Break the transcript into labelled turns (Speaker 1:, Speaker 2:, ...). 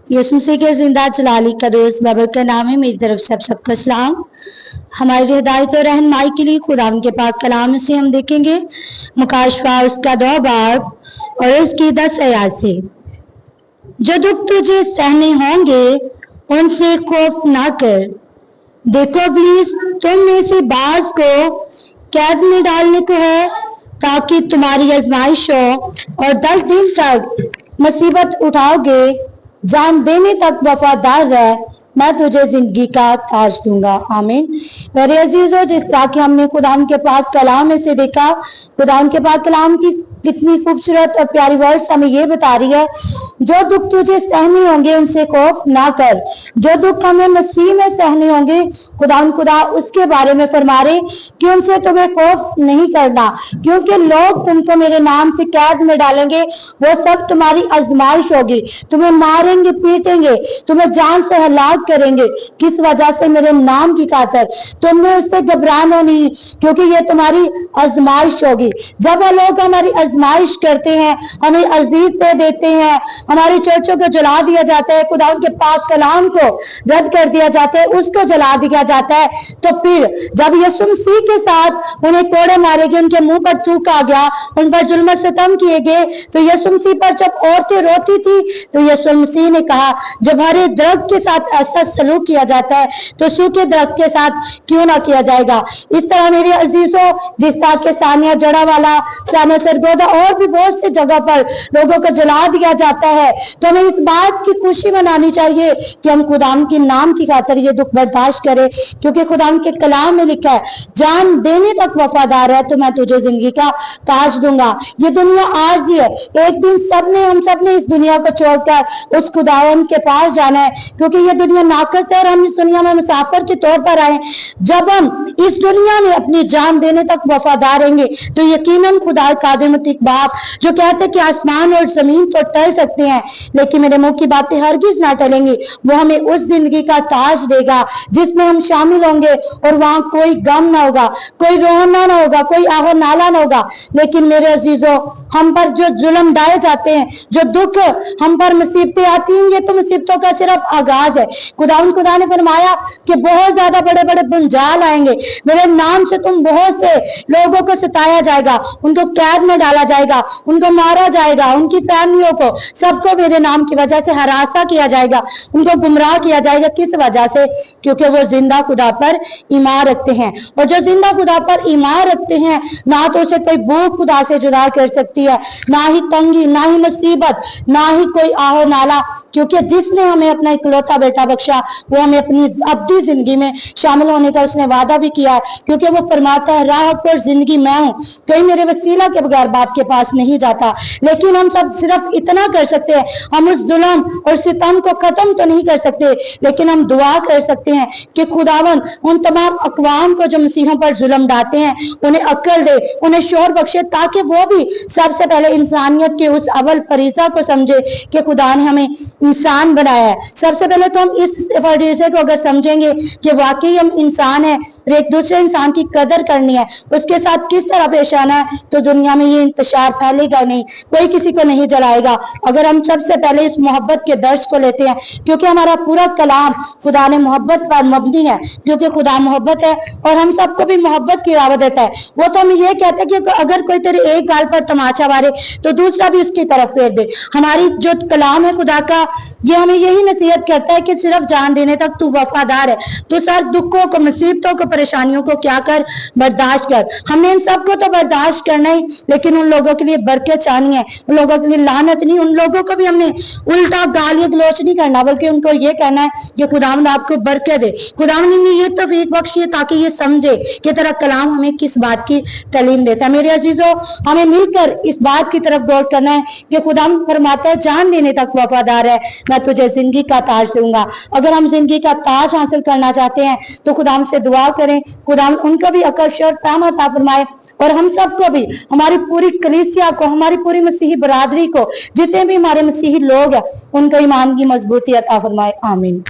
Speaker 1: यीशु मसीह के जिंदा जलाली का दोस्त बाबर का नाम है। मेरी तरफ से आप सबका सलाम। हमारी हिदायत और रहनुमाई के लिए खुदा के पाक कलाम से हम देखेंगे मुकाशवा उसका 2 बाब और उसकी 10 आयत से। जो दुख तुझे सहने होंगे उनसे खौफ ना कर। देखो प्लीज तुम में से बाज को कैद में डालने को है ताकि तुम्हारी आजमाइश हो और 10 दिन तक मुसीबत उठाओगे। जान देने तक वफादार रह, मैं तुझे जिंदगी का ताज दूंगा। आमीन। मेरे अजीजों, जिस कि हमने खुदा के पाक कलाम में से देखा, खुदा के पाक कलाम की कितनी खूबसूरत और प्यारी वर्ड्स हमें ये बता रही है, जो दुख तुझे सहने होंगे उनसे खौफ ना कर। जो दुख हमें मसीह में सहने होंगे, खुदा उसके बारे में फरमा रहे कि उनसे तुम्हें खौफ नहीं करना, क्योंकि लोग तुमको मेरे नाम से कैद में डालेंगे। वो सब तुम्हारी आजमाइश होगी, तुम्हें मारेंगे, पीटेंगे, तुम्हें जान से हलाक करेंगे। किस वजह से? मेरे नाम की खातिर। तुमने उससे घबराना नहीं, क्योंकि ये तुम्हारी आजमाइश होगी। जब वो लोग हमारी आजमाइश करते हैं, हमें अजीज दे देते हैं, हमारी चर्चों को जला दिया जाता है, खुदा के पाक कलाम को रद्द कर दिया जाता है, उसको जला दिया जाता है, तो फिर जब यीशु मसीह के साथ उन्हें कोड़े मारे गए, उनके मुंह पर थूका गया, उन पर जुल्म सितम किए गए, तो यीशु मसीह पर जब औरतें रोती थी तो यीशु मसीह ने कहा, जब हरे दरख्त के साथ ऐसा सलूक किया जाता है तो सूखे दरख्त के साथ क्यों ना किया जाएगा। इस तरह मेरे अजीजों, जिस तरह के सानिया जड़ा वाला, सानिया सरगोदा और भी बहुत से जगह पर लोगों को जला दिया जाता है, तो हमें इस बात की खुशी मनानी चाहिए कि हम खुदा के नाम की खातिर ये दुख बर्दाश्त करें, क्योंकि खुदा के कलाम में लिखा है, जान देने तक वफादार है तो मैं तुझे जिंदगी का ताज दूंगा। ये दुनिया आर्जी है, एक दिन हम सबने इस दुनिया को छोड़कर उस खुदावन के पास जाना है, क्योंकि ये दुनिया नाकस है और हम इस दुनिया में मुसाफिर के तौर पर आए। जब हम इस दुनिया में अपनी जान देने तक वफादार रहेंगे तो यकीनन खुदा कादिर मुतीक बाप जो कहते हैं कि आसमान और जमीन तो टल सकते हैं लेकिन मेरे मुंह की बातें हरगिज ना टलेंगी, वो हमें उस जिंदगी का ताज देगा जिसमें हम शामिल होंगे और वहां कोई गम ना होगा, कोई रोना ना होगा, कोई आहो नाला ना होगा। लेकिन मेरे अजीजों, हम पर जो जुल्म डाले जाते हैं, जो दुख हम पर मुसीबतें आती हैं, ये तो मुसीबतों का सिर्फ आगाज है। खुदा ने फरमाया कि बहुत ज्यादा बड़े बड़े बुंजाल आएंगे, मेरे नाम से तुम बहुत से लोगों को सताया जाएगा, उनको कैद में डाला जाएगा, उनको मारा जाएगा, उनकी फैमिलियों को सबको मेरे नाम की वजह से हरासा किया जाएगा, उनको गुमराह किया जाएगा। किस वजह से? क्योंकि वो जिंदा खुदा पर ईमान रखते हैं, और जो जिंदा खुदा पर ईमान रखते हैं, ना तो उसे कोई भूख खुदा से जुदा कर सकती है, ना ही तंगी, ना ही मुसीबत, ना ही कोई आहो नाला, क्योंकि जिसने हमें अपना इकलौता बेटा बख्शा वो हमें अपनी अब्दी जिंदगी में शामिल होने का उसने वादा भी किया है, क्योंकि वो फरमाता है, राह पर जिंदगी मैं हूं, कोई मेरे वसीला के बगैर बाप के पास नहीं जाता। लेकिन हम सब सिर्फ इतना कर सकते हैं, हम उस जुल्म और सितम को खत्म तो नहीं कर सकते, लेकिन हम दुआ कर सकते हैं कि खुदावन उन तमाम अकवाम को जो मसीहों पर जुल्म डालते हैं उन्हें अक्ल दे, उन्हें शोर बख्शे, ताकि वो भी सबसे पहले इंसानियत के उस अव्वल फरीजा को समझे कि खुदा ने हमें इंसान बनाया है। सबसे पहले तो हम इस फरीजे को अगर समझेंगे कि वाकई हम इंसान है और एक दूसरे इंसान की कदर करनी है, उसके साथ किस तरह पेश आना है, तो दुनिया में ये इंतशार फैलेगा नहीं, कोई किसी को नहीं जलाएगा। अगर हम सबसे पहले इस मोहब्बत के दर्श को लेते हैं, क्योंकि हमारा पूरा कलाम खुदा ने मोहब्बत पर मबनी है, क्योंकि खुदा मोहब्बत है और हम सबको भी मोहब्बत की दावत देता है। वो तो हमें ये कहता है कि अगर कोई तेरे एक गाल पर तमाचा मारे तो दूसरा भी उसकी तरफ फेर दे। हमारी जो कलाम है खुदा का, ये हमें यही नसीहत करता है कि सिर्फ जान देने तक तू वफादार है, तो सर दुखों को, मुसीबतों को, परेशानियों को क्या कर, बर्दाश्त कर। हमने इन सबको तो बर्दाश्त करना ही, लेकिन उन लोगों के लिए बरकत चाहनी है, उन लोगों के लिए लानत नहीं। उन लोगों को भी हमने उल्टा गालियां गलोच नहीं करना, बल्कि उनको ये कहना है कि खुदावंद आपको बरकत दे, खुदावंद ने ये तौफीक बख्शी है ताकि ये समझे कि तेरा कलाम हमें किस बात की तालीम देता है। मेरे अजीजों, हमें मिलकर इस बात की तरफ गौर करना है कि खुदावंद फरमाता है, जान देने तक वफादार है, मैं तुझे जिंदगी का ताज दूंगा। अगर हम जिंदगी का ताज हासिल करना चाहते हैं तो खुदा से दुआ करें, खुदा उनको भी अकल शौर फहम अता फरमाए, और हम सबको भी, हमारी पूरी कलीसिया को, हमारी पूरी मसीही बरादरी को, जितने भी हमारे मसीही लोग हैं, उनको ईमान की मजबूती अता फरमाए। आमीन।